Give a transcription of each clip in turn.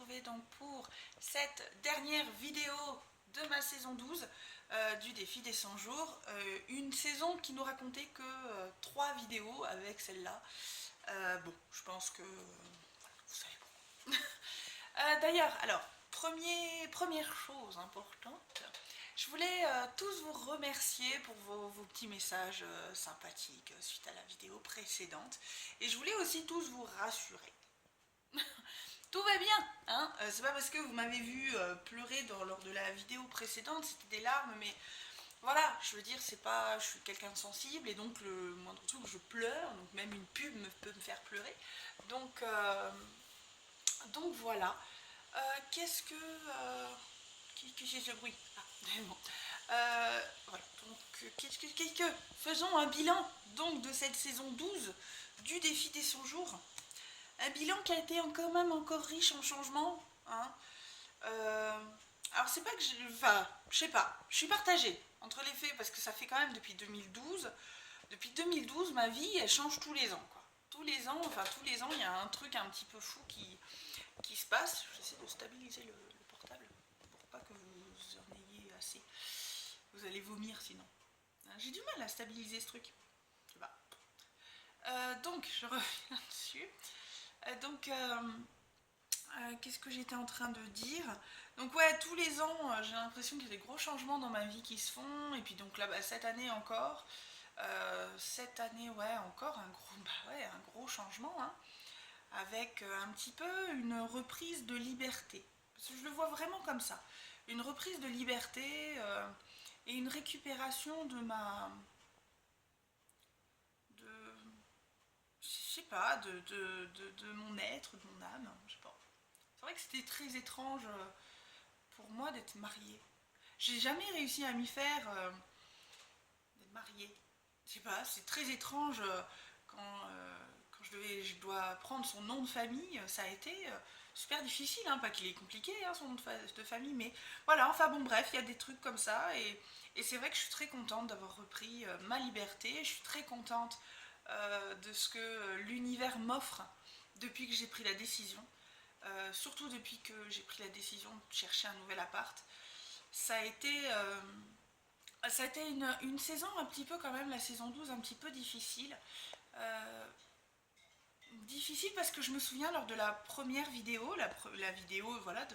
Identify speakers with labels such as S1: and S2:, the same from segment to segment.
S1: retrouver donc pour cette dernière vidéo de ma saison 12 du défi des 100 jours. Une saison qui nous racontait que 3 vidéos avec celle-là. Bon, je pense que vous savez bon. D'ailleurs, alors, première chose importante, je voulais tous vous remercier pour vos petits messages sympathiques suite à la vidéo précédente. Et je voulais aussi tous vous rassurer. Tout va bien, hein. C'est pas parce que vous m'avez vu pleurer lors de la vidéo précédente, c'était des larmes, mais voilà, je veux dire, c'est pas, je suis quelqu'un de sensible et donc le moindre truc, je pleure, donc même une pub peut me faire pleurer. Donc voilà. Qu'est-ce que... Qu'est-ce que c'est ce bruit? Ah, bon. Voilà, donc faisons un bilan donc de cette saison 12 du défi des 100 jours. Un bilan qui a été quand même encore riche en changements. Hein. Alors c'est pas que enfin, je sais pas, je suis partagée entre les faits parce que ça fait quand même depuis 2012. Depuis 2012, ma vie, elle change tous les ans, quoi. Tous les ans, il y a un truc un petit peu fou qui se passe. J'essaie de stabiliser le portable pour pas que vous en ayez assez. Vous allez vomir sinon. J'ai du mal à stabiliser ce truc. Je sais pas. Donc, je reviens dessus. Qu'est-ce que j'étais en train de dire? Donc ouais, tous les ans, j'ai l'impression qu'il y a des gros changements dans ma vie qui se font. Et puis donc là, cette année encore. Cette année, ouais, encore un gros changement. Hein, avec un petit peu une reprise de liberté. Parce que je le vois vraiment comme ça. Une reprise de liberté et une récupération de de, je sais pas, de mon être, de mon âme. Je sais pas. C'est vrai que c'était très étrange pour moi d'être mariée. J'ai jamais réussi à m'y faire d'être mariée. Je sais pas, c'est très étrange quand je dois prendre son nom de famille. Ça a été super difficile, hein, pas qu'il est compliqué son nom de famille, mais voilà, enfin bon bref, il y a des trucs comme ça et c'est vrai que je suis très contente d'avoir repris ma liberté, je suis très contente de ce que l'univers m'offre depuis que j'ai pris la décision. Surtout depuis que j'ai pris la décision de chercher un nouvel appart. Ça a été, euh, Ça a été une saison un petit peu quand même, la saison 12 un petit peu difficile. Euh, Difficile parce que je me souviens lors de la première vidéo, la vidéo voilà,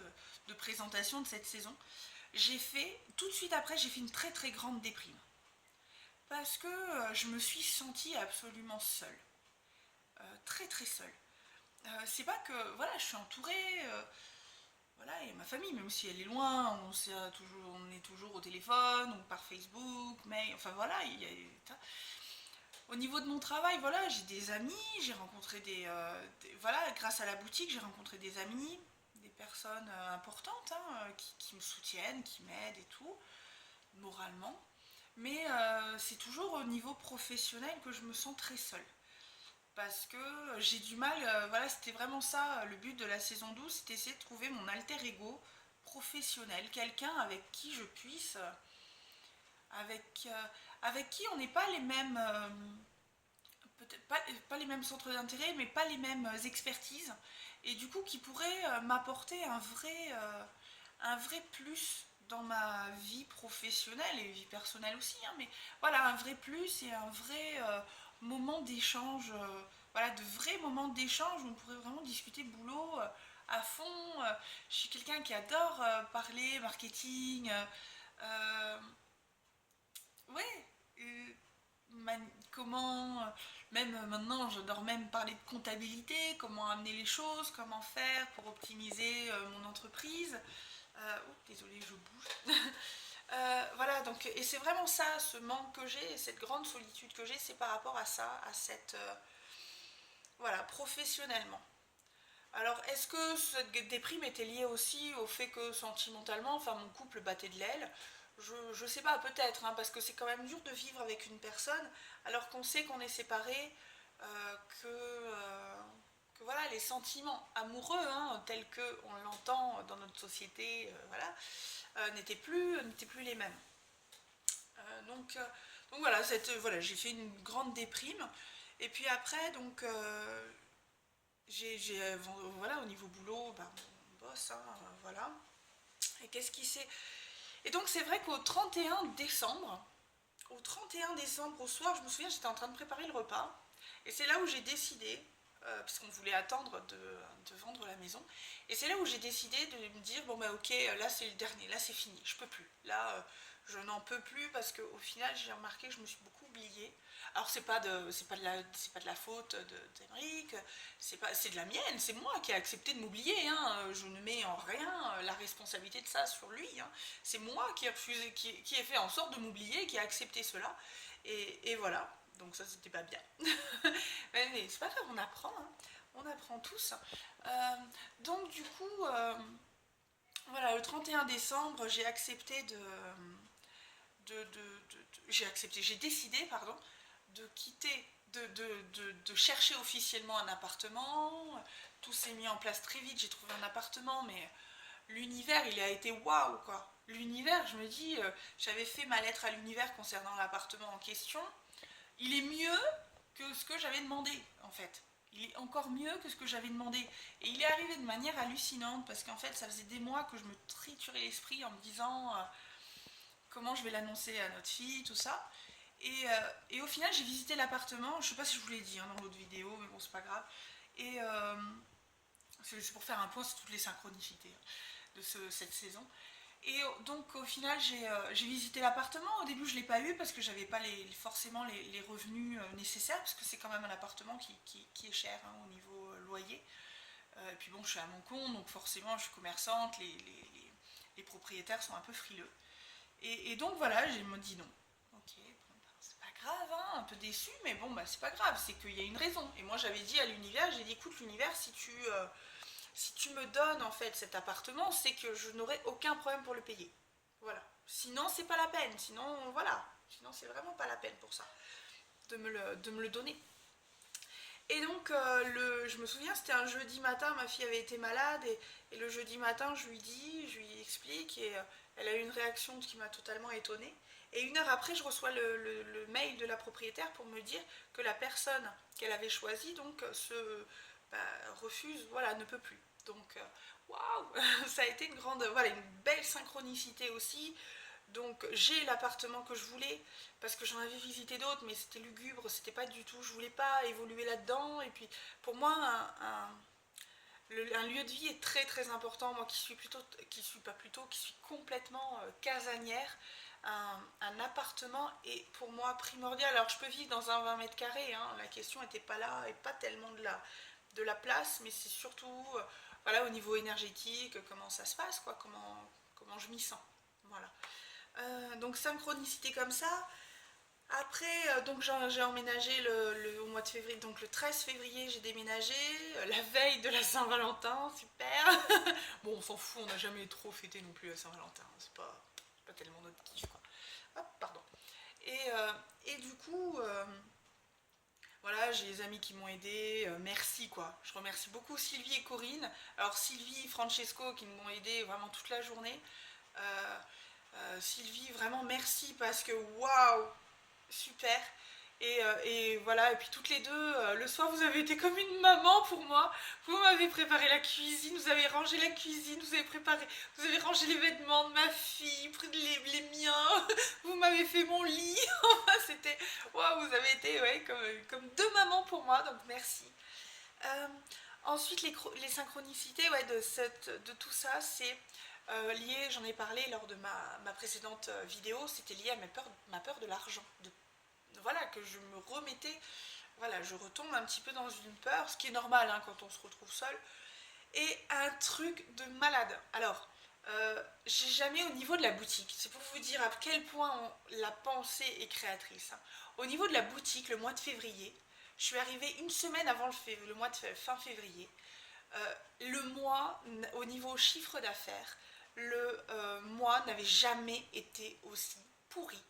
S1: de présentation de cette saison, j'ai fait, tout de suite après, j'ai fait une très très grande déprime. Parce que je me suis sentie absolument seule. Très très seule. C'est pas que, voilà, je suis entourée, voilà, et ma famille, même si elle est loin, on est toujours au téléphone, ou par Facebook, mais enfin voilà, au niveau de mon travail, voilà, j'ai des amis, j'ai rencontré voilà, grâce à la boutique, j'ai rencontré des amis, des personnes importantes qui me soutiennent, qui m'aident et tout, moralement. Mais c'est toujours au niveau professionnel que je me sens très seule. Parce que j'ai du mal, voilà, c'était vraiment ça, le but de la saison 12, c'était essayer de trouver mon alter ego professionnel, quelqu'un avec qui je puisse, avec, avec qui on n'est pas les mêmes, peut-être pas les mêmes centres d'intérêt, mais pas les mêmes expertises, et du coup qui pourrait m'apporter un vrai plus dans ma vie professionnelle et vie personnelle aussi, hein, mais voilà, un vrai plus et un vrai moment d'échange, voilà, de vrais moments d'échange où on pourrait vraiment discuter boulot à fond. Je suis quelqu'un qui adore parler marketing, euh, ouais, euh, comment, même maintenant, j'adore même parler de comptabilité, comment amener les choses, comment faire pour optimiser mon entreprise. Oh, désolée, je bouge. Voilà, donc, et c'est vraiment ça, ce manque que j'ai, cette grande solitude que j'ai, c'est par rapport à ça, à cette. Voilà, professionnellement. Alors, est-ce que cette déprime était liée aussi au fait que sentimentalement, enfin, mon couple battait de l'aile? Je sais pas, peut-être, hein, parce que c'est quand même dur de vivre avec une personne alors qu'on sait qu'on est séparés, euh, que, euh, que voilà, les sentiments amoureux, hein, tels qu'on l'entend dans notre société, voilà, n'étaient plus les mêmes. Euh, donc, euh, donc voilà, voilà, j'ai fait une grande déprime. Et puis après, donc, voilà, au niveau boulot, bah, mon boss, bosse, hein, voilà. Et qu'est-ce qui s'est... Et donc c'est vrai qu'au 31 décembre, au soir, je me souviens, j'étais en train de préparer le repas, et c'est là où j'ai décidé, puisqu'on voulait attendre de vendre la maison, et c'est là où j'ai décidé de me dire, bon bah ok, là c'est le dernier, là c'est fini, je peux plus. Là, je n'en peux plus parce qu'au final, j'ai remarqué que je me suis beaucoup oubliée. Alors c'est pas de la faute d'Emeric, c'est de la mienne, c'est moi qui ai accepté de m'oublier, hein. Je ne mets en rien la responsabilité de ça sur lui, hein. C'est moi qui ai refusé, qui ai fait en sorte de m'oublier, qui a accepté cela, et voilà. Donc ça c'était pas bien. Mais c'est pas grave, on apprend, hein. On apprend tous. Donc du coup, voilà, le 31 décembre, j'ai accepté j'ai décidé, pardon, de quitter, de chercher officiellement un appartement. Tout s'est mis en place très vite, j'ai trouvé un appartement, mais l'univers, il a été waouh, quoi. L'univers, je me dis, j'avais fait ma lettre à l'univers concernant l'appartement en question. Il est mieux que ce que j'avais demandé, en fait. Il est encore mieux que ce que j'avais demandé. Et il est arrivé de manière hallucinante, parce qu'en fait, ça faisait des mois que je me triturais l'esprit en me disant comment je vais l'annoncer à notre fille, tout ça. Et au final, j'ai visité l'appartement. Je sais pas si je vous l'ai dit hein, dans l'autre vidéo, mais bon, c'est pas grave. Et c'est pour faire un point sur toutes les synchronicités de cette saison. Et donc au final j'ai visité l'appartement. Au début je ne l'ai pas eu parce que j'avais pas forcément les revenus nécessaires, parce que c'est quand même un appartement qui est cher hein, au niveau loyer. Et puis bon, je suis à mon compte, donc forcément je suis commerçante, les propriétaires sont un peu frileux. Et donc voilà, j'ai me dit non. Ok, bon, ben, c'est pas grave, hein, un peu déçu, mais bon, bah, c'est pas grave, c'est qu'il y a une raison. Et moi j'avais dit à l'univers, j'ai dit écoute l'univers, si tu me donnes en fait cet appartement, c'est que je n'aurai aucun problème pour le payer. Voilà. Sinon, c'est pas la peine. Sinon, voilà. Sinon, c'est vraiment pas la peine pour ça de me le donner. Et donc, je me souviens, c'était un jeudi matin, ma fille avait été malade, et le jeudi matin, je lui explique, et elle a eu une réaction qui m'a totalement étonnée. Et une heure après, je reçois le mail de la propriétaire pour me dire que la personne qu'elle avait choisie, donc, bah, refuse, voilà, ne peut plus. Donc, waouh, ça a été voilà, une belle synchronicité aussi. Donc j'ai l'appartement que je voulais parce que j'en avais visité d'autres, mais c'était lugubre, c'était pas du tout, je voulais pas évoluer là-dedans. Et puis pour moi, un lieu de vie est très très important. Moi qui suis complètement casanière, un appartement est pour moi primordial. Alors je peux vivre dans un 20 mètres carrés, hein, la question n'était pas là et pas tellement de la place, mais c'est surtout voilà, au niveau énergétique, comment ça se passe, quoi, comment je m'y sens. Voilà. Donc synchronicité comme ça. Après, donc j'ai emménagé au mois de février, donc le 13 février j'ai déménagé, la veille de la Saint-Valentin, super. Bon, on s'en fout, on n'a jamais trop fêté non plus la Saint-Valentin, c'est pas tellement notre kiff quoi. Hop, pardon. Et du coup, voilà, j'ai des amis qui m'ont aidé, merci quoi. Je remercie beaucoup Sylvie et Corinne. Alors Sylvie, Francesco qui m'ont aidé vraiment toute la journée. Euh, Sylvie, vraiment merci parce que waouh, super. Et voilà, et puis toutes les deux, le soir, vous avez été comme une maman pour moi. Vous m'avez préparé la cuisine, vous avez rangé la cuisine, vous avez rangé les vêtements de ma fille, pris les miens, vous m'avez fait mon lit. C'était, waouh, vous avez été ouais, comme deux mamans pour moi, donc merci. Euh, Ensuite, les synchronicités ouais, de tout ça, c'est lié, j'en ai parlé lors de ma précédente vidéo, c'était lié à ma peur de l'argent. Voilà, que je me remettais, voilà, je retombe un petit peu dans une peur, ce qui est normal hein, quand on se retrouve seul. Et un truc de malade. Alors, j'ai jamais au niveau de la boutique, c'est pour vous dire à quel point la pensée est créatrice. Hein. Au niveau de la boutique, le mois de février, je suis arrivée une semaine avant le mois de fin février. Le mois, au niveau chiffre d'affaires, le mois n'avait jamais été aussi pourri.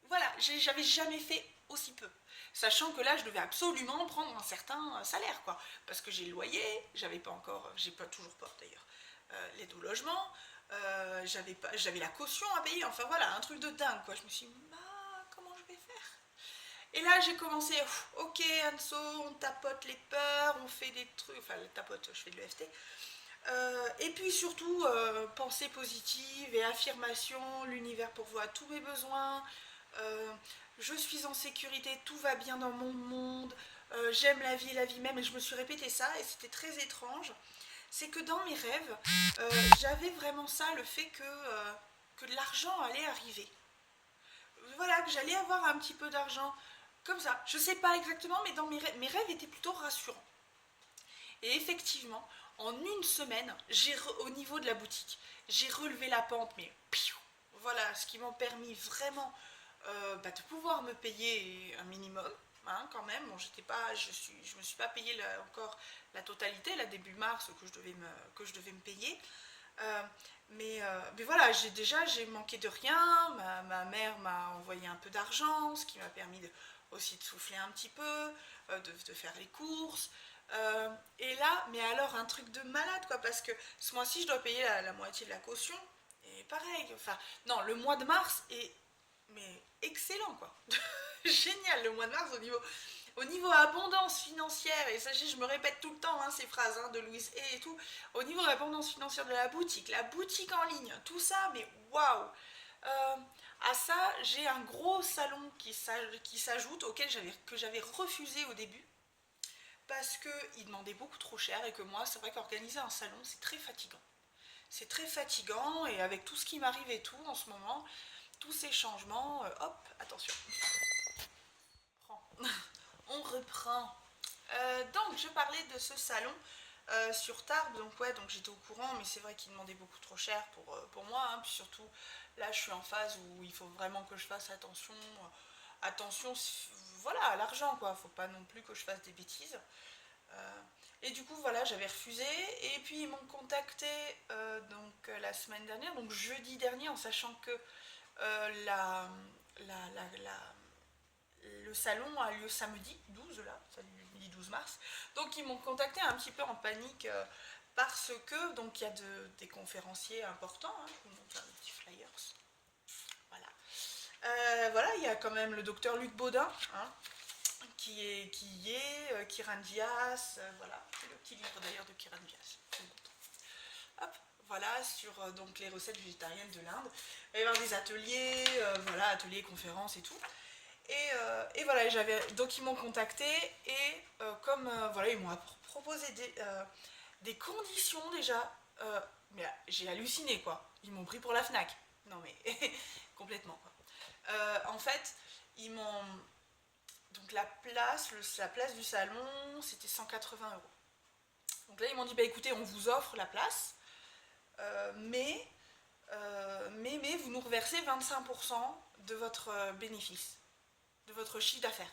S1: Voilà, j'avais jamais fait aussi peu. Sachant que là, je devais absolument prendre un certain salaire, quoi. Parce que j'ai le loyer, j'avais pas encore, j'ai pas toujours pas d'ailleurs, l'aide au logement, j'avais la caution à payer, enfin voilà, un truc de dingue, quoi. Je me suis dit, comment je vais faire? Et là, j'ai commencé, ok, Anso, on tapote les peurs, on fait des trucs, enfin, tapote, je fais de l'EFT, Et puis surtout, pensée positive et affirmation, l'univers pourvoit tous mes besoins, euh, je suis en sécurité, tout va bien dans mon monde, j'aime la vie même, et je me suis répété ça, et c'était très étrange. C'est que dans mes rêves, j'avais vraiment ça, le fait que de l'argent allait arriver. Voilà, que j'allais avoir un petit peu d'argent, comme ça. Je sais pas exactement, mais dans mes rêves étaient plutôt rassurants. Et effectivement, en une semaine, au niveau de la boutique, j'ai relevé la pente, mais piou, voilà, ce qui m'a permis vraiment de pouvoir me payer un minimum, hein, quand même. Bon, j'étais pas, je me suis pas payé encore la totalité, là, début mars, que je devais me payer. Euh, mais voilà, j'ai manqué de rien. Ma mère m'a envoyé un peu d'argent, ce qui m'a permis aussi de souffler un petit peu, de faire les courses. Et là, mais alors un truc de malade quoi, parce que ce mois-ci je dois payer la moitié de la caution. Et pareil, enfin, non, le mois de mars est mais excellent quoi. Génial le mois de mars au niveau abondance financière, et sachez, je me répète tout le temps hein, ces phrases hein, de Louise et tout, au niveau abondance financière de la boutique en ligne, tout ça, mais waouh. Euh, à ça, j'ai un gros salon qui s'ajoute, que j'avais refusé au début, parce qu'il demandait beaucoup trop cher, et que moi, c'est vrai qu'organiser un salon, c'est très fatigant. C'est très fatigant, et avec tout ce qui m'arrive et tout en ce moment, tous ces changements, hop, attention, prends. On reprend. Donc, je parlais de ce salon sur Tarbes. Donc, ouais, donc j'étais au courant, mais c'est vrai qu'il demandait beaucoup trop cher pour moi. Hein. Puis surtout, là, je suis en phase où il faut vraiment que je fasse attention. Attention, voilà, à l'argent, quoi. Faut pas non plus que je fasse des bêtises. Euh, et du coup, voilà, j'avais refusé. Et puis, ils m'ont contacté la semaine dernière, donc jeudi dernier, en sachant que la, la, la, le salon a lieu samedi 12, là, samedi 12 mars. Donc ils m'ont contacté un petit peu en panique parce que donc il y a des conférenciers importants, hein, je vous montre un petit flyers. Voilà. Voilà, il y a quand même le docteur Luc Baudin, hein, qui y est, Kiran Dias, voilà, c'est le petit livre d'ailleurs de Kiran Dias. Hop, voilà, sur donc les recettes végétariennes de l'Inde. Il va y avoir des ateliers, voilà, ateliers, conférences et tout. Et voilà, donc ils m'ont contacté et comme voilà, ils m'ont proposé des conditions déjà, mais j'ai halluciné quoi. Ils m'ont pris pour la Fnac. Non mais complètement quoi. En fait, ils m'ont donc la place du salon, c'était 180 euros. Donc là ils m'ont dit bah écoutez, on vous offre la place, mais mais vous nous reversez 25% de votre bénéfice, de votre chiffre d'affaires.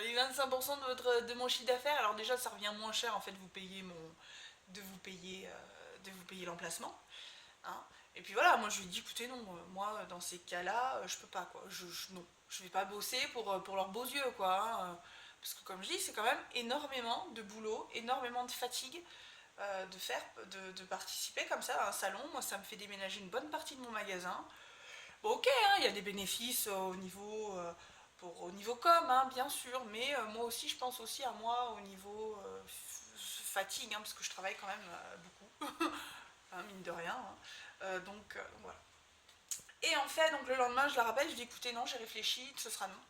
S1: Les 25% de mon chiffre d'affaires, alors déjà ça revient moins cher en fait de vous payer l'emplacement. Hein. Et puis voilà, moi je lui ai dit écoutez non, moi dans ces cas-là, je peux pas quoi. Non, je vais pas bosser pour leurs beaux yeux quoi. Hein. Parce que comme je dis, c'est quand même énormément de boulot, énormément de fatigue de participer comme ça à un salon. Moi ça me fait déménager une bonne partie de mon magasin. Bon, ok, hein, il y a des bénéfices au niveau com, hein, bien sûr, mais moi aussi, je pense aussi à moi au niveau fatigue, hein, parce que je travaille quand même beaucoup, hein, mine de rien. Hein. Voilà. Et en fait, donc le lendemain, je la rappelle, je dis écoutez, non, j'ai réfléchi, ce sera non.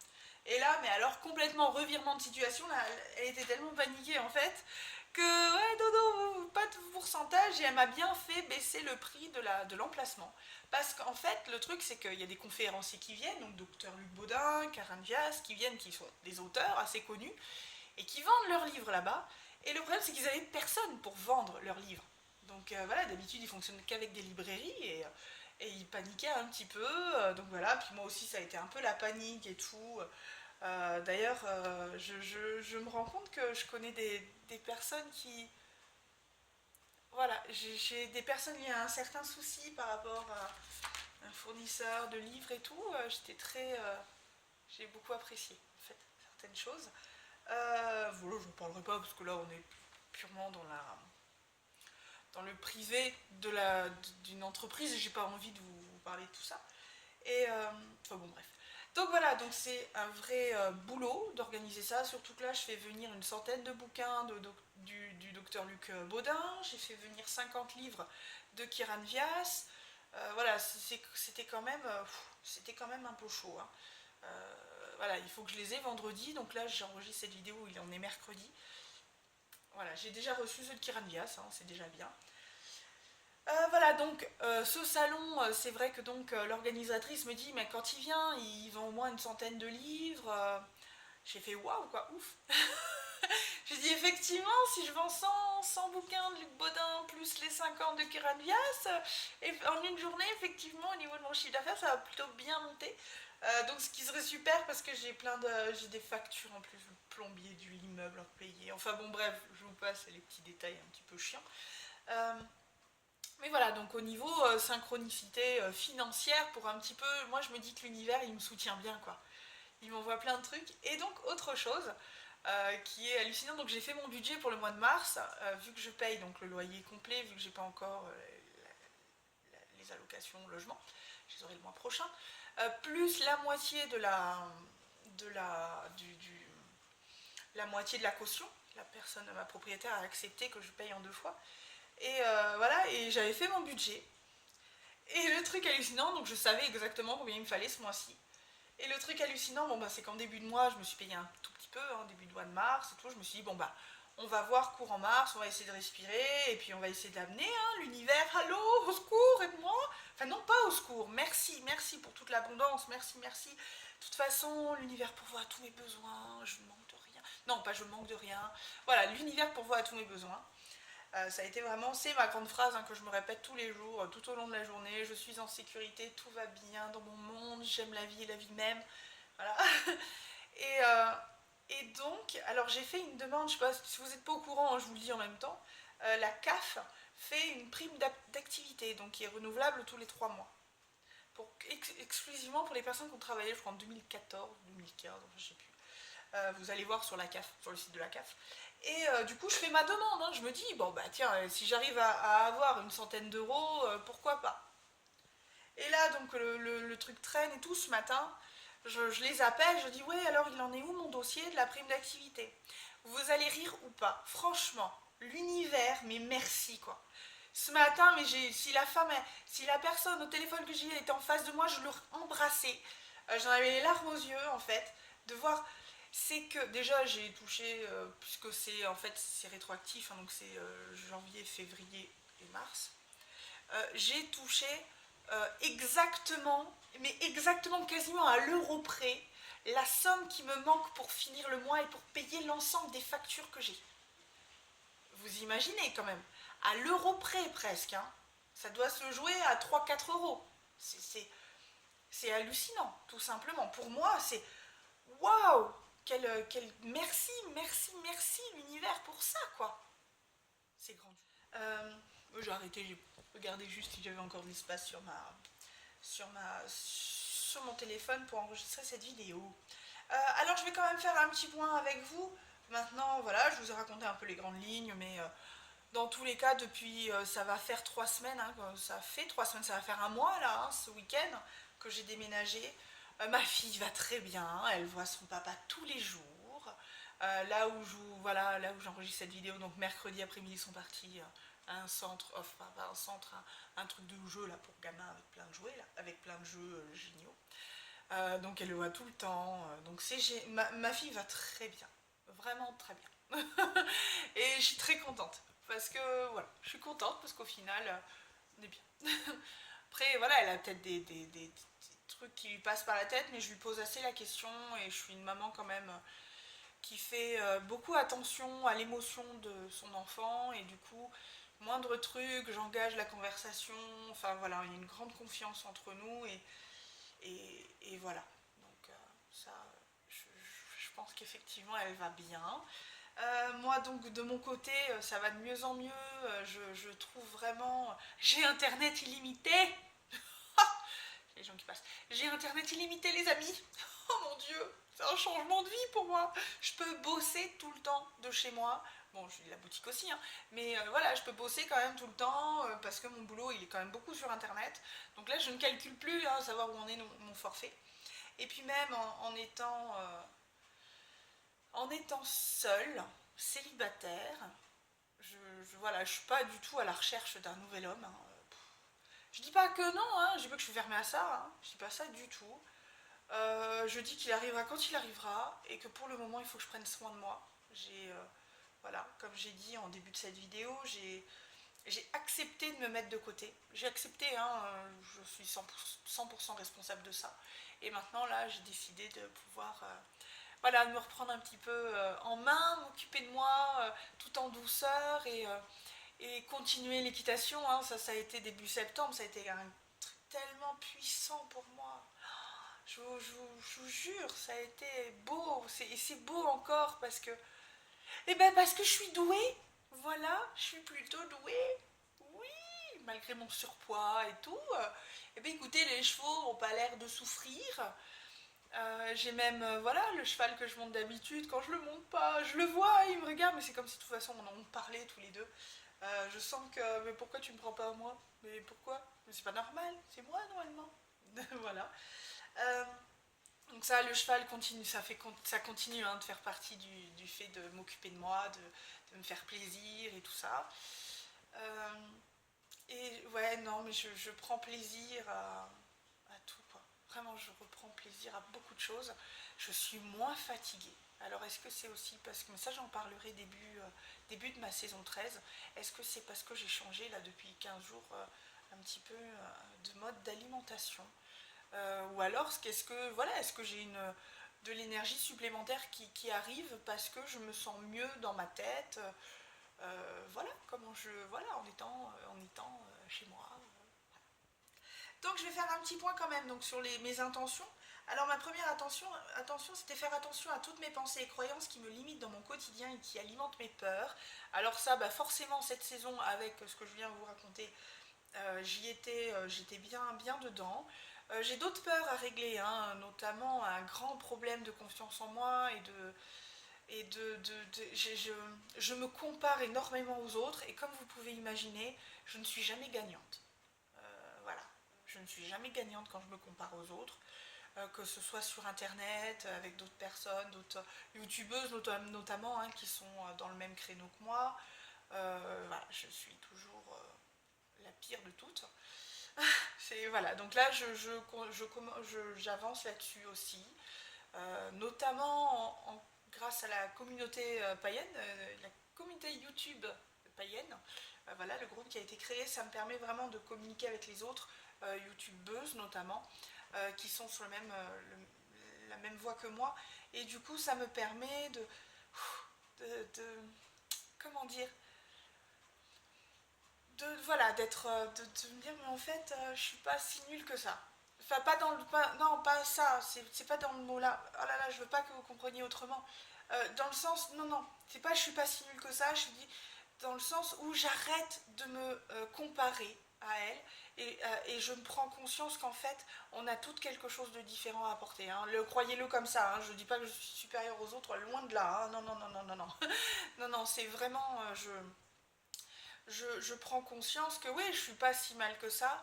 S1: Et là, mais alors complètement revirement de situation, là, elle était tellement paniquée en fait que ouais, Dodo, pas de pourcentage, et elle m'a bien fait baisser le prix de l'emplacement. Parce qu'en fait, le truc, c'est qu'il y a des conférenciers qui viennent, donc docteur Luc Baudin, Karen Diaz, qui viennent, qui sont des auteurs assez connus, et qui vendent leurs livres là-bas. Et le problème, c'est qu'ils n'avaient personne pour vendre leurs livres. Donc voilà, d'habitude, ils fonctionnent qu'avec des librairies, et ils paniquaient un petit peu. Donc voilà, puis moi aussi, ça a été un peu la panique et tout. D'ailleurs, je me rends compte que je connais des personnes qui... Voilà, j'ai des personnes qui ont un certain souci par rapport à un fournisseur de livres et tout. J'ai beaucoup apprécié, en fait, certaines choses. Voilà, je ne parlerai pas parce que là, on est purement dans le privé d'une entreprise et j'ai pas envie de vous parler de tout ça. Enfin bon, bref. Donc voilà, donc c'est un vrai boulot d'organiser ça, surtout que là je fais venir une centaine de bouquins du docteur Luc Baudin, j'ai fait venir 50 livres de Kiran Vyas. Voilà, c'était quand même un peu chaud, hein. Voilà, il faut que je les ai vendredi, donc là j'enregistre cette vidéo, il en est mercredi. Voilà, j'ai déjà reçu ceux de Kiran Vyas, hein, c'est déjà bien. Voilà, donc ce salon, c'est vrai que donc l'organisatrice me dit, mais quand il vient, il vend au moins une centaine de livres. J'ai fait waouh, quoi, ouf. J'ai dit effectivement, si je vends 100 bouquins de Luc Baudin plus les 50 de Kiran Vyas, et en une journée, effectivement, au niveau de mon chiffre d'affaires, ça va plutôt bien monter. Donc ce qui serait super parce que j'ai des factures en plus, le plombier du immeuble à payer. Enfin bon, bref, je vous passe les petits détails un petit peu chiants. Euh, mais voilà, donc au niveau synchronicité financière, pour un petit peu, moi je me dis que l'univers il me soutient bien, quoi. Il m'envoie plein de trucs. Et donc autre chose qui est hallucinant, donc j'ai fait mon budget pour le mois de mars, vu que je paye donc le loyer complet, vu que j'ai pas encore les allocations logement, je les aurai le mois prochain, plus la moitié la moitié de la caution. La personne, ma propriétaire a accepté que je paye en deux fois. Et voilà, et j'avais fait mon budget. Et le truc hallucinant, donc je savais exactement combien il me fallait ce mois-ci. Et le truc hallucinant, bon bah c'est qu'en début de mois, je me suis payé un tout petit peu, hein, début de mois de mars et tout, je me suis dit, bon bah, on va voir courant mars, on va essayer de respirer, et puis on va essayer d'amener hein, l'univers, allô, au secours, aide-moi. Enfin non, pas au secours, merci, merci pour toute l'abondance, merci, merci. De toute façon, l'univers pourvoit à tous mes besoins, je ne manque de rien. Non, pas je manque de rien. Voilà, l'univers pourvoit à tous mes besoins. Ça a été vraiment, c'est ma grande phrase hein, que je me répète tous les jours, tout au long de la journée. Je suis en sécurité, tout va bien dans mon monde, j'aime la vie et la vie même. Voilà. Et, euh, et donc, alors j'ai fait une demande, je sais pas si vous n'êtes pas au courant, hein, je vous le dis en même temps. La CAF fait une prime d'activité, donc qui est renouvelable tous les 3 mois. Exclusivement pour les personnes qui ont travaillé, je crois en 2014, 2015, enfin, je sais plus. Vous allez voir sur la CAF, sur le site de la CAF. Et du coup, je fais ma demande. Hein. Je me dis, bon, bah tiens, si j'arrive à avoir une centaine d'euros, pourquoi pas. Et là, donc, le truc traîne et tout ce matin. Je les appelle, je dis, ouais, alors il en est où mon dossier de la prime d'activité? Vous allez rire ou pas? Franchement, l'univers, mais merci, quoi. Ce matin, mais si la personne au téléphone que j'ai était en face de moi, je l'aurais embrassée. J'en avais les larmes aux yeux, en fait, de voir c'est que déjà j'ai touché, puisque c'est en fait c'est rétroactif, hein, donc c'est janvier, février et mars, j'ai touché exactement, mais exactement quasiment à l'euro près, la somme qui me manque pour finir le mois et pour payer l'ensemble des factures que j'ai. Vous imaginez quand même, à l'euro près presque, hein. Ça doit se jouer à 3 4 euros. C'est hallucinant, tout simplement. Pour moi, c'est waouh! Merci, merci, merci l'univers pour ça, quoi. C'est grand. J'ai arrêté, j'ai regardé juste si j'avais encore de l'espace sur mon téléphone pour enregistrer cette vidéo. Alors je vais quand même faire un petit point avec vous. Maintenant, voilà, je vous ai raconté un peu les grandes lignes, mais dans tous les cas, depuis, ça va faire 3 semaines, hein, ça fait 3 semaines, ça va faire un mois là, hein, ce week-end, que j'ai déménagé. Ma fille va très bien, elle voit son papa tous les jours. Voilà, là où j'enregistre cette vidéo, donc mercredi après-midi, ils sont partis à un centre, enfin pas un centre, un truc de jeu là pour gamins avec plein de jouets, là, avec plein de jeux géniaux. Donc elle le voit tout le temps. Donc ma fille va très bien, vraiment très bien. Et je suis très contente parce que voilà, je suis contente parce qu'au final, on est bien. Après, voilà, elle a peut-être des trucs qui lui passent par la tête, mais je lui pose assez la question et je suis une maman quand même qui fait beaucoup attention à l'émotion de son enfant et du coup, moindre truc, j'engage la conversation. Enfin voilà, il y a une grande confiance entre nous et voilà. Donc ça, je pense qu'effectivement, elle va bien. Moi donc de mon côté ça va de mieux en mieux, je trouve vraiment... J'ai internet illimité. Les gens qui passent. J'ai internet illimité les amis. Oh mon dieu, c'est un changement de vie pour moi. Je peux bosser tout le temps de chez moi. Bon, j'ai la boutique aussi, hein, mais voilà, je peux bosser quand même tout le temps parce que mon boulot il est quand même beaucoup sur internet. Donc là je ne calcule plus hein, savoir où en est mon forfait. Et puis même en étant seule, célibataire, voilà, je suis pas du tout à la recherche d'un nouvel homme, hein. Je dis pas que non, hein, je dis pas que je suis fermée à ça, hein, je dis pas ça du tout. Je dis qu'il arrivera quand il arrivera et que pour le moment il faut que je prenne soin de moi. Voilà, comme j'ai dit en début de cette vidéo, j'ai accepté de me mettre de côté. J'ai accepté, hein, je suis 100% responsable de ça. Et maintenant là, j'ai décidé de pouvoir voilà, me reprendre un petit peu en main, m'occuper de moi tout en douceur et continuer l'équitation. Hein. Ça a été début septembre, ça a été un truc tellement puissant pour moi. Je vous jure, ça a été beau. Et c'est beau encore parce que. Eh ben parce que je suis douée. Voilà, je suis plutôt douée. Oui, malgré mon surpoids et tout. Eh bien écoutez, les chevaux n'ont pas l'air de souffrir. J'ai même, voilà, le cheval que je monte d'habitude, quand je le monte pas, je le vois, il me regarde, mais c'est comme si de toute façon on parlait tous les deux. Je sens que, mais pourquoi tu me prends pas à moi? Mais pourquoi? Mais c'est pas normal, c'est moi normalement. Voilà. Euh, donc ça, le cheval continue, ça continue hein, de faire partie du fait de m'occuper de moi, de me faire plaisir et tout ça. Euh, et ouais, non, mais je prends plaisir à tout, quoi. Vraiment, je reprends plaisir à beaucoup de choses. Je suis moins fatiguée. Alors, est-ce que c'est aussi parce que, mais ça j'en parlerai début de ma saison 13, est-ce que c'est parce que j'ai changé là depuis 15 jours un petit peu de mode d'alimentation ou alors est-ce que j'ai de l'énergie supplémentaire qui arrive parce que je me sens mieux dans ma tête voilà, voilà, en étant chez moi. Donc je vais faire un petit point quand même donc, sur mes intentions. Alors ma première attention, c'était faire attention à toutes mes pensées et croyances qui me limitent dans mon quotidien et qui alimentent mes peurs. Alors ça, bah forcément cette saison avec ce que je viens de vous raconter, j'étais bien dedans. J'ai d'autres peurs à régler, hein, notamment un grand problème de confiance en moi je me compare énormément aux autres et comme vous pouvez imaginer, je ne suis jamais gagnante. Voilà, je ne suis jamais gagnante quand je me compare aux autres, que ce soit sur internet, avec d'autres personnes, d'autres youtubeuses notamment, hein, qui sont dans le même créneau que moi. Voilà, je suis toujours la pire de toutes. Voilà, donc là j'avance là-dessus aussi, notamment grâce à la communauté païenne, la communauté YouTube païenne. Voilà, le groupe qui a été créé, ça me permet vraiment de communiquer avec les autres youtubeuses notamment, qui sont sur la même voie que moi. Et du coup, ça me permet comment dire, voilà, de me dire, mais en fait, je suis pas si nulle que ça. Enfin, pas dans le. Non, pas ça, c'est pas dans le mot là. Oh là là, je veux pas que vous compreniez autrement. Dans le sens. Non, non, c'est pas je suis pas si nulle que ça, je dis dans le sens où j'arrête de me comparer à elle et je me prends conscience qu'en fait, on a toutes quelque chose de différent à apporter. Hein. Croyez-le comme ça, hein. Je dis pas que je suis supérieure aux autres, loin de là. Hein. Non, non, non, non, non, non. Non, non, c'est vraiment. Je prends conscience que oui, je suis pas si mal que ça,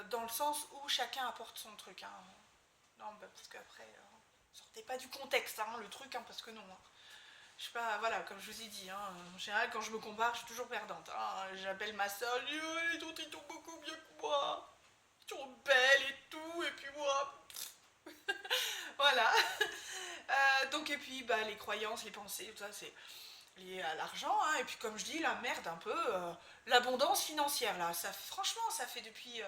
S1: dans le sens où chacun apporte son truc. Hein. Non, bah, parce qu'après, sortez pas du contexte, hein, le truc, hein, parce que non. Hein. Je sais pas, voilà, comme je vous ai dit, hein, en général, quand je me compare, je suis toujours perdante. Hein. J'appelle ma soeur, les autres, ils sont beaucoup mieux que moi. Ils sont belles et tout, et puis moi. Voilà. Donc, et puis, bah, les croyances, les pensées, tout ça, c'est lié à l'argent, hein, et puis comme je dis, la merde un peu, l'abondance financière là, ça franchement ça fait depuis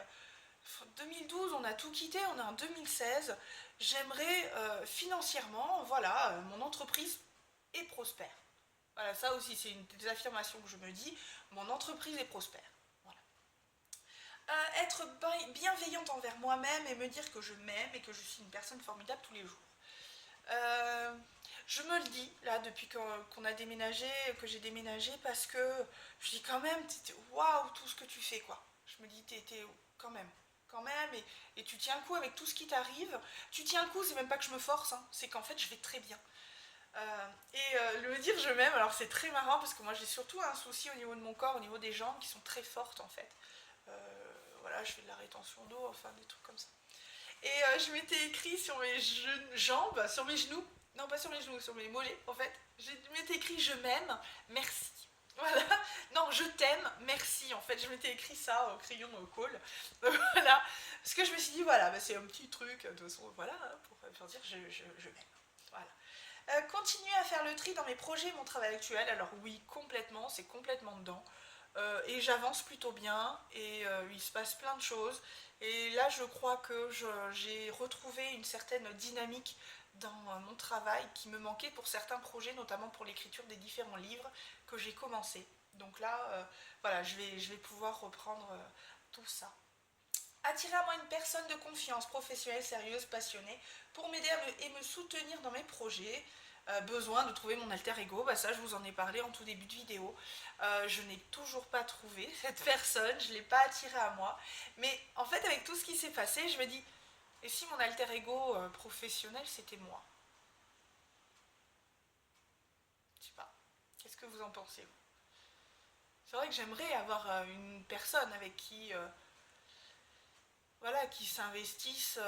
S1: 2012, on a tout quitté, on est en 2016, j'aimerais financièrement, voilà, mon entreprise est prospère. Voilà, ça aussi c'est une des affirmations que je me dis, mon entreprise est prospère. Voilà. Être bienveillante envers moi-même et me dire que je m'aime et que je suis une personne formidable tous les jours. Euh, je me le dis là depuis qu'on a déménagé, que j'ai déménagé, parce que je dis quand même, waouh, tout ce que tu fais quoi. Je me dis, t'es quand même, et tu tiens le coup avec tout ce qui t'arrive. Tu tiens le coup, c'est même pas que je me force, hein, c'est qu'en fait je vais très bien. Le dire je m'aime, alors c'est très marrant parce que moi j'ai surtout un souci au niveau de mon corps, au niveau des jambes qui sont très fortes en fait. Voilà, je fais de la rétention d'eau, enfin des trucs comme ça. Et je m'étais écrit sur mes jambes, sur mes genoux, non pas sur mes genoux, sur mes mollets en fait, je m'étais écrit je m'aime, merci. Voilà, non, je t'aime, merci. En fait, je m'étais écrit ça au crayon au col. Voilà, parce que je me suis dit, voilà, bah, c'est un petit truc, de toute façon, voilà, hein, pour dire je m'aime. Voilà. Continuer à faire le tri dans mes projets et mon travail actuel. Alors oui, complètement, c'est complètement dedans. Et j'avance plutôt bien et il se passe plein de choses. Et là, je crois que j'ai retrouvé une certaine dynamique dans mon travail qui me manquait pour certains projets, notamment pour l'écriture des différents livres que j'ai commencé. Donc là, voilà, je vais pouvoir reprendre tout ça. Attirer à moi une personne de confiance, professionnelle, sérieuse, passionnée, pour m'aider et me soutenir dans mes projets. Besoin de trouver mon alter ego, bah ça je vous en ai parlé en tout début de vidéo. Je n'ai toujours pas trouvé cette personne, je ne l'ai pas attirée à moi. Mais en fait avec tout ce qui s'est passé, je me dis, et si mon alter ego professionnel c'était moi? Je sais pas. Qu'est-ce que vous en pensez vous? C'est vrai que j'aimerais avoir une personne avec qui voilà, qui s'investissent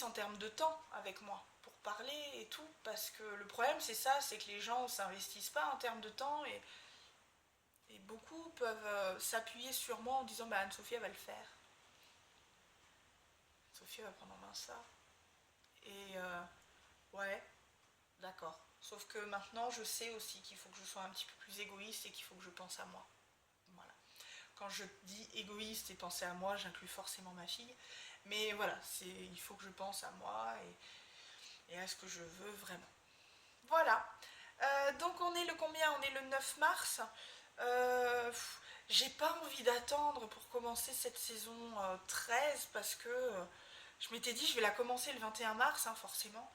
S1: en termes de temps avec moi pour parler et tout, parce que le problème c'est ça, c'est que les gens s'investissent pas en termes de temps et beaucoup peuvent s'appuyer sur moi en disant bah Anne-Sophie elle va le faire, Sophie va prendre en main ça et ouais d'accord, sauf que maintenant je sais aussi qu'il faut que je sois un petit peu plus égoïste et qu'il faut que je pense à moi, voilà. Quand je dis égoïste et penser à moi, j'inclus forcément ma fille. Mais voilà, il faut que je pense à moi et à ce que je veux vraiment. Voilà. Donc on est le combien? On est le 9 mars. J'ai pas envie d'attendre pour commencer cette saison 13 parce que je m'étais dit je vais la commencer le 21 mars, hein, forcément.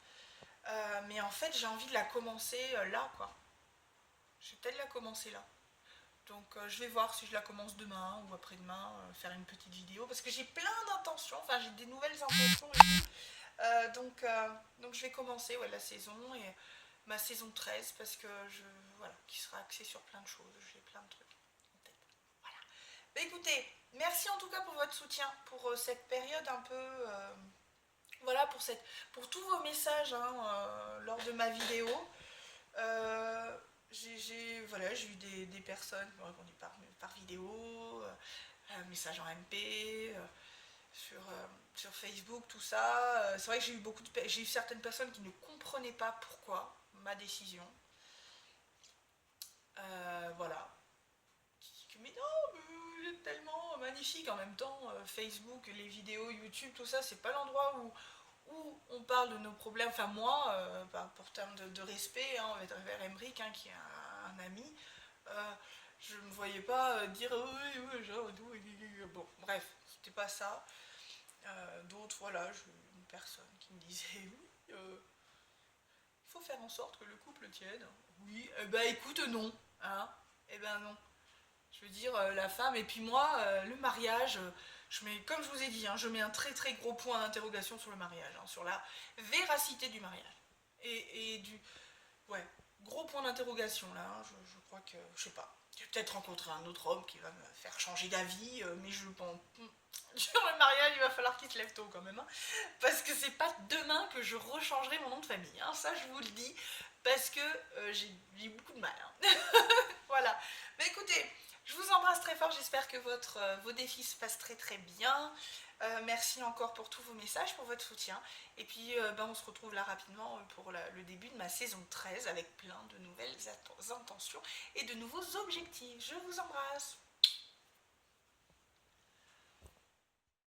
S1: Mais en fait j'ai envie de la commencer là, quoi. Je vais peut-être la commencer là. Donc je vais voir si je la commence demain ou après-demain, faire une petite vidéo, parce que j'ai plein d'intentions, enfin j'ai des nouvelles intentions et tout. Donc je vais commencer ouais, la saison et ma saison 13 parce que voilà, qui sera axée sur plein de choses, j'ai plein de trucs en tête. Voilà. Bah, écoutez, merci en tout cas pour votre soutien, pour cette période un peu... voilà, pour tous vos messages hein, lors de ma vidéo. Euh, voilà, j'ai eu des personnes qui m'ont répondu par vidéo, message en MP, sur Facebook, tout ça. C'est vrai que j'ai eu certaines personnes qui ne comprenaient pas pourquoi ma décision. Voilà. Mais non, mais vous êtes tellement magnifique en même temps. Facebook, les vidéos, YouTube, tout ça, c'est pas l'endroit où on parle de nos problèmes. Enfin, moi, pour terme de respect hein, envers Emeric, hein, qui est un ami, euh, je ne me voyais pas dire oui, oui, genre, bon, bref, c'était pas ça. D'autres, voilà, une personne qui me disait oui, il faut faire en sorte que le couple tienne. Oui, eh ben écoute, non. Hein, eh ben non. Je veux dire, la femme, et puis moi, le mariage, comme je vous ai dit, hein, je mets un très très gros point d'interrogation sur le mariage, hein, sur la véracité du mariage. Et du. Ouais, gros point d'interrogation là, hein, je crois que. Je sais pas. Je vais peut-être rencontrer un autre homme qui va me faire changer d'avis, mais je pense. Sur le mariage, il va falloir qu'il se lève tôt quand même. Hein, parce que c'est pas demain que je rechangerai mon nom de famille. Hein, ça, je vous le dis. Parce que j'ai eu beaucoup de mal. Hein. Voilà. Mais écoutez, je vous embrasse très fort. J'espère que vos défis se passent très très bien. Merci encore pour tous vos messages, pour votre soutien. Et puis, on se retrouve là rapidement pour le début de ma saison 13 avec plein de nouvelles intentions et de nouveaux objectifs. Je vous embrasse.